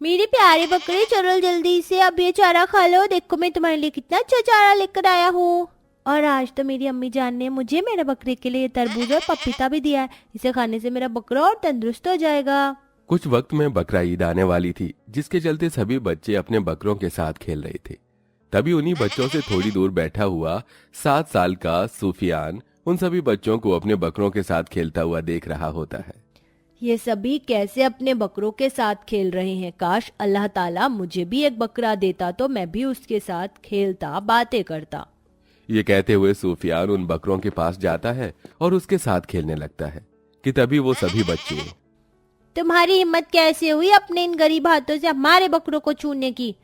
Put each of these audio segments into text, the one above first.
मेरे प्यारे बकरे, चलो जल्दी से अब ये चारा खा लो। देखो मैं तुम्हारे लिए कितना अच्छा चारा लेकर आया हूँ। और आज तो मेरी अम्मी जान ने मुझे मेरे बकरे के लिए तरबूज और पपीता भी दिया है। इसे खाने से मेरा बकरा और तंदुरुस्त हो जाएगा। कुछ वक्त में बकरा ईद आने वाली थी, जिसके चलते सभी बच्चे अपने बकरों के साथ खेल रहे थे। तभी उन्हीं बच्चों से थोड़ी दूर बैठा हुआ 7 साल का सूफियान उन सभी बच्चों को अपने बकरों के साथ खेलता हुआ देख रहा होता है। ये सभी कैसे अपने बकरों के साथ खेल रहे हैं। काश अल्लाह ताला मुझे भी एक बकरा देता तो मैं भी उसके साथ खेलता, बातें करता। ये कहते हुए सूफियान उन बकरों के पास जाता है और उसके साथ खेलने लगता है कि तभी वो सभी बच्चे, तुम्हारी हिम्मत कैसे हुई अपने इन गरीब हाथों से हमारे बकरों को छूने की?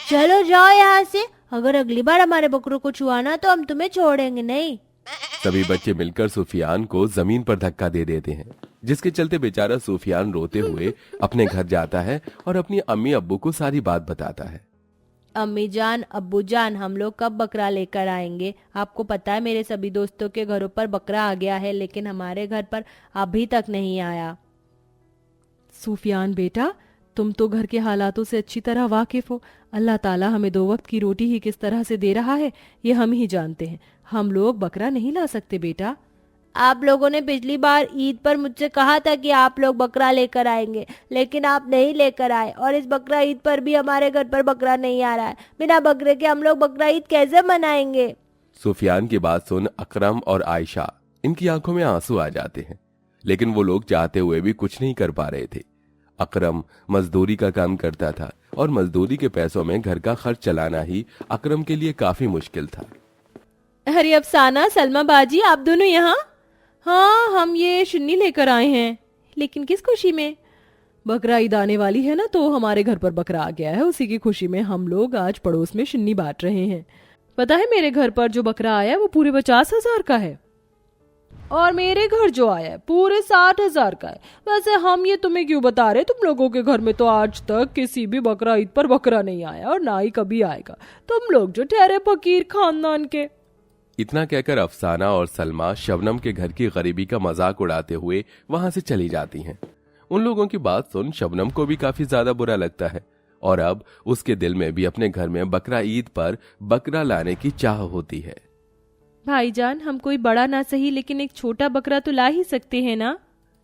चलो जाओ यहाँ से। अगर अगली बार हमारे बकरों को छुआना तो हम तुम्हें छोड़ेंगे नहीं। सभी बच्चे मिलकर सूफियान को जमीन पर धक्का दे देते हैं, जिसके चलते बेचारा सूफियान रोते हुए अपने घर जाता है और अपनी अम्मी अब्बू को सारी बात बताता है। अम्मी जान, अब्बू जान, हम लोग कब बकरा लेकर आएंगे? आपको पता है मेरे सभी दोस्तों के घरों पर बकरा आ गया है, लेकिन हमारे घर पर अभी तक नहीं आया। सूफियान बेटा, तुम तो घर के हालातों से अच्छी तरह वाकिफ हो। अल्लाह ताला हमें 2 वक्त की रोटी ही किस तरह से दे रहा है ये हम ही जानते हैं। हम लोग बकरा नहीं ला सकते बेटा। आप लोगों ने पिछली बार ईद पर मुझसे कहा था कि आप लोग बकरा लेकर आएंगे, लेकिन आप नहीं लेकर आए। और इस बकरा ईद पर भी हमारे घर पर बकरा नहीं आ रहा है। बिना बकरे के हम लोग बकरा ईद कैसे मनाएंगे? सूफियान की बात सुन अकरम और आयशा, इनकी आंखों में आंसू आ जाते हैं, लेकिन वो लोग चाहते हुए भी कुछ नहीं कर पा रहे थे। अकरम मजदूरी का काम करता था और मजदूरी के पैसों में घर का खर्च चलाना ही अकरम के लिए काफी मुश्किल था। अरे अफसाना, सलमा बाजी, आप दोनों यहाँ? हाँ, हम ये शुन्नी लेकर आए हैं। लेकिन किस खुशी में? बकरा ईद आने वाली है ना, तो हमारे घर पर बकरा आ गया है। उसी की खुशी में हम लोग आज पड़ोस में शुन्नी बांट रहे हैं। पता है मेरे घर पर जो बकरा आया है वो पूरे 50,000 का है, और मेरे घर जो आया है पूरे 60,000 का है। वैसे हम ये तुम्हें क्यों बता रहे? तुम लोगों के घर में तो आज तक किसी भी बकरा ईद पर बकरा नहीं आया और ना ही कभी आएगा। तुम लोग जो ठहरे फकीर खानदान के। इतना कहकर अफसाना और सलमा शबनम के घर की गरीबी का मजाक उड़ाते हुए वहां से चली जाती हैं। उन लोगों की बात सुन शबनम को भी काफी ज्यादा बुरा लगता है और अब उसके दिल में भी अपने घर में बकरा ईद पर बकरा लाने की चाह होती है। भाईजान, हम कोई बड़ा ना सही लेकिन एक छोटा बकरा तो ला ही सकते हैं ना?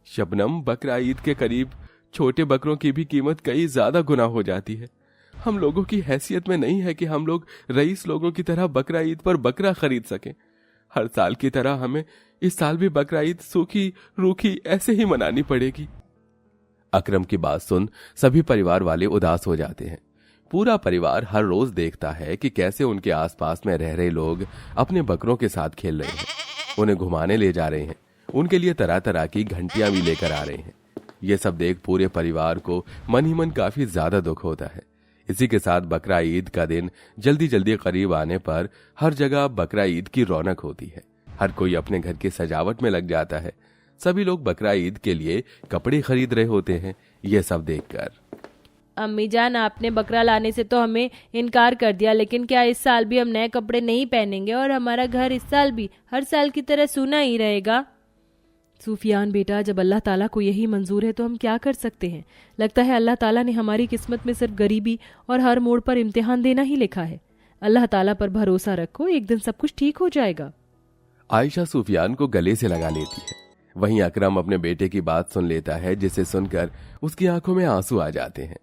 शबनम, बकरा ईद के करीब छोटे बकरों की भी कीमत कई ज्यादा गुना हो जाती है। हम लोगों की हैसियत में नहीं है कि हम लोग रईस लोगों की तरह बकरा ईद पर बकरा खरीद सकें। हर साल की तरह हमें इस साल भी बकरा ईद सूखी रूखी ऐसे ही मनानी पड़ेगी। अकरम की बात सुन सभी परिवार वाले उदास हो जाते हैं। पूरा परिवार हर रोज देखता है कि कैसे उनके आसपास में रह रहे लोग अपने बकरों के साथ खेल रहे हैं, उन्हें घुमाने ले जा रहे हैं, उनके लिए तरह तरह की घंटियां भी लेकर आ रहे हैं। ये सब देख पूरे परिवार को मन ही मन काफी ज्यादा दुख होता है। इसी के साथ बकरा ईद का दिन जल्दी जल्दी करीब आने पर हर जगह बकरा ईद की रौनक होती है। हर कोई अपने घर की सजावट में लग जाता है। सभी लोग बकरा ईद के लिए कपड़े खरीद रहे होते हैं। ये सब देखकर अम्मी जान, आपने बकरा लाने से तो हमें इनकार कर दिया, लेकिन क्या इस साल भी हम नए कपड़े नहीं पहनेंगे और हमारा घर इस साल भी हर साल की तरह सूना ही रहेगा? सूफियान बेटा, जब अल्लाह ताला को यही मंजूर है तो हम क्या कर सकते हैं। लगता है अल्लाह ताला ने हमारी किस्मत में सिर्फ गरीबी और हर मोड़ पर इम्तिहान देना ही लिखा है। अल्लाह ताला पर भरोसा रखो, एक दिन सब कुछ ठीक हो जाएगा। आयशा सूफियान को गले से लगा लेती है। वहीं अकरम अपने बेटे की बात सुन लेता है, जिसे सुनकर उसकी आंखों में आंसू आ जाते हैं।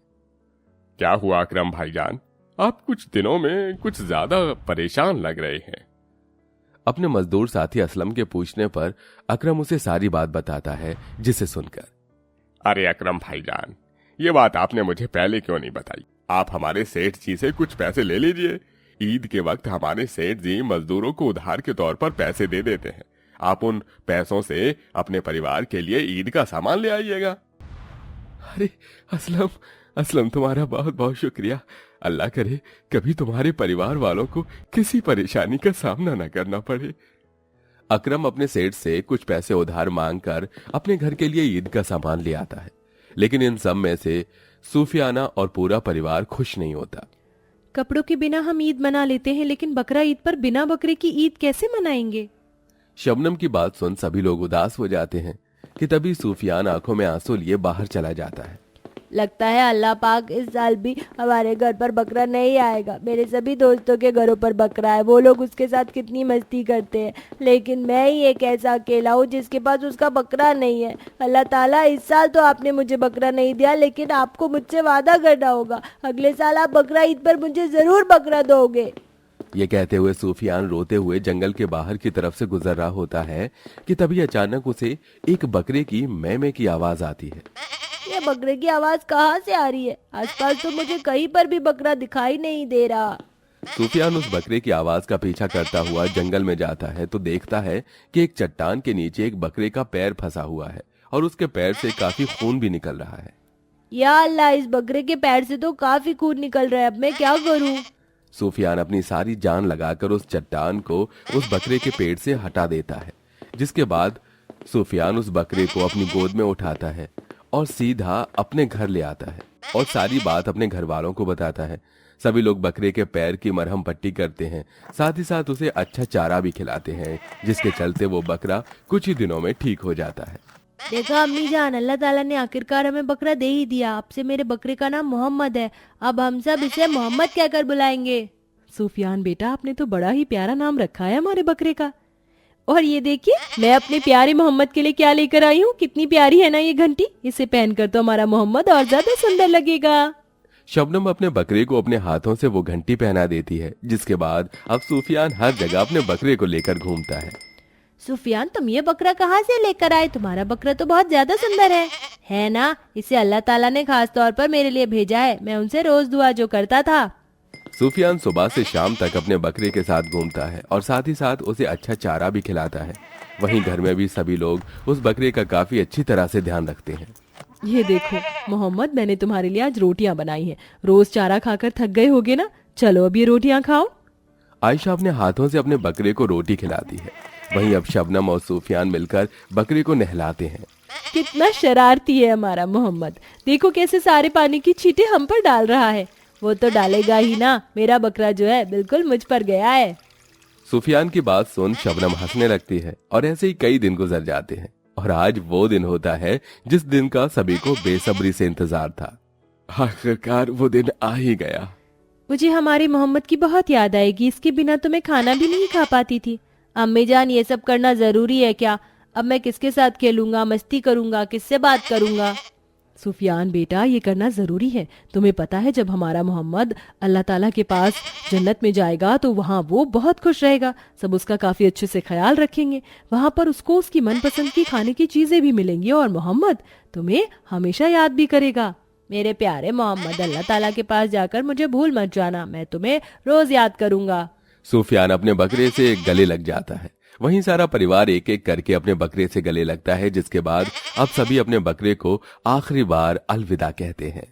क्या हुआ अकरम भाईजान? आप कुछ दिनों में कुछ ज्यादा परेशान लग रहे हैं। अपने मजदूर साथी असलम के पूछने पर अकरम उसे सारी बात बताता है, जिसे सुनकर अरे अकरम भाईजान, ये बात आपने मुझे पहले क्यों नहीं बताई? आप हमारे सेठ जी से कुछ पैसे ले लीजिए। ईद के वक्त हमारे सेठ जी मजदूरों को उधार के तौर पर पैसे दे देते हैं। आप उन पैसों से अपने परिवार के लिए ईद का सामान ले आइएगा। अरे असलम, तुम्हारा बहुत बहुत शुक्रिया। अल्लाह करे कभी तुम्हारे परिवार वालों को किसी परेशानी का सामना न करना पड़े। अकरम अपने सेठ से कुछ पैसे उधार मांगकर अपने घर के लिए ईद का सामान ले आता है, लेकिन इन सब में से सूफियाना और पूरा परिवार खुश नहीं होता। कपड़ों के बिना हम ईद मना लेते हैं, लेकिन बकरा ईद पर बिना बकरे की ईद कैसे मनाएंगे? शबनम की बात सुन सभी लोग उदास हो जाते हैं कि तभी सूफियान आंखों में आंसू लिए बाहर चला जाता है। लगता है अल्लाह पाक इस साल भी हमारे घर पर बकरा नहीं आएगा। मेरे सभी दोस्तों के घरों पर बकरा है, वो लोग उसके साथ कितनी मस्ती करते हैं, लेकिन मैं ही एक ऐसा अकेला हूँ जिसके पास उसका बकरा नहीं है। अल्लाह ताला, इस साल तो आपने मुझे बकरा नहीं दिया, लेकिन आपको मुझसे वादा करना होगा, अगले साल आप बकरा ईद पर मुझे जरूर बकरा दोगे। ये कहते हुए सूफियान रोते हुए जंगल के बाहर की तरफ से गुजर रहा होता है कि तभी अचानक उसे एक बकरे की मैं की आवाज आती है। ये बकरे की आवाज कहाँ से आ रही है? आसपास तो मुझे कहीं पर भी बकरा दिखाई नहीं दे रहा। सूफियान उस बकरे की आवाज का पीछा करता हुआ जंगल में जाता है तो देखता है कि एक चट्टान के नीचे एक बकरे का पैर फंसा हुआ है और उसके पैर से काफी खून भी निकल रहा है। या अल्लाह, इस बकरे के पैर से तो काफी खून निकल रहा है, अब मैं क्या करूं? सूफियान अपनी सारी जान लगाकर उस चट्टान को उस बकरे के पेट से हटा देता है, जिसके बाद सूफियान उस बकरे को अपनी गोद में उठाता है और सीधा अपने घर ले आता है और सारी बात अपने घर वालों को बताता है। सभी लोग बकरे के पैर की मरहम पट्टी करते हैं, साथ ही साथ उसे अच्छा चारा भी खिलाते हैं, जिसके चलते वो बकरा कुछ ही दिनों में ठीक हो जाता है। देखा अम्मी जान, अल्लाह ताला ने आखिरकार हमें बकरा दे ही दिया। अब से मेरे बकरे का नाम मोहम्मद है, अब हम सब इसे मोहम्मद कहकर बुलाएंगे। सूफियान बेटा, आपने तो बड़ा ही प्यारा नाम रखा है हमारे बकरे का। और ये देखिए, मैं अपने प्यारे मोहम्मद के लिए क्या लेकर आई हूँ। कितनी प्यारी है ना ये घंटी, इसे पहनकर तो हमारा मोहम्मद और ज्यादा सुंदर लगेगा। शबनम अपने बकरे को अपने हाथों से वो घंटी पहना देती है, जिसके बाद अब सूफियान हर जगह अपने बकरे को लेकर घूमता है। सुफियान, तुम ये बकरा कहाँ से लेकर आए? तुम्हारा बकरा तो बहुत ज्यादा सुंदर है ना? इसे अल्लाह ताला ने खास तौर पर मेरे लिए भेजा है, मैं उनसे रोज दुआ जो करता था। सूफियान सुबह से शाम तक अपने बकरे के साथ घूमता है और साथ ही साथ उसे अच्छा चारा भी खिलाता है। वहीं घर में भी सभी लोग उस बकरे का काफी अच्छी तरह से ध्यान रखते हैं। ये देखो मोहम्मद, मैंने तुम्हारे लिए आज रोटियां बनाई हैं। रोज चारा खाकर थक गए होगे ना, चलो अब ये रोटियां खाओ। आयशा अपने हाथों से अपने बकरे को रोटी खिलाती है। वहीं अब शबनम और सूफियान मिलकर बकरे को नहलाते हैं। कितना शरारती है हमारा मोहम्मद, देखो कैसे सारे पानी की छींटे हम पर डाल रहा है। वो तो डालेगा ही ना, मेरा बकरा जो है बिल्कुल मुझ पर गया है। सूफियान की बात सुन शबनम हंसने लगती है और ऐसे ही कई दिन गुजर जाते हैं और आज वो दिन होता है जिस दिन का सभी को बेसब्री से इंतजार था। आखिरकार वो दिन आ ही गया। मुझे हमारे मोहम्मद की बहुत याद आएगी, इसके बिना तो मैं खाना भी नहीं खा पाती थी। अम्मी जान, ये सब करना जरूरी है क्या? अब मैं किसके साथ खेलूंगा, मस्ती करूंगा, किससे बात करूंगा? सुफियान बेटा, ये करना जरूरी है। तुम्हें पता है जब हमारा मोहम्मद अल्लाह ताला के पास जन्नत में जाएगा तो वहाँ वो बहुत खुश रहेगा, सब उसका काफी अच्छे से ख्याल रखेंगे। वहाँ पर उसको उसकी मनपसंद की खाने की चीजें भी मिलेंगी और मोहम्मद तुम्हें हमेशा याद भी करेगा। मेरे प्यारे मोहम्मद, अल्लाह ताला के पास जाकर मुझे भूल मत जाना, मैं तुम्हें रोज याद करूंगा। सूफियान अपने बकरे से गले लग जाता है। वहीं सारा परिवार एक एक करके अपने बकरे से गले लगता है, जिसके बाद अब सभी अपने बकरे को आखिरी बार अलविदा कहते हैं।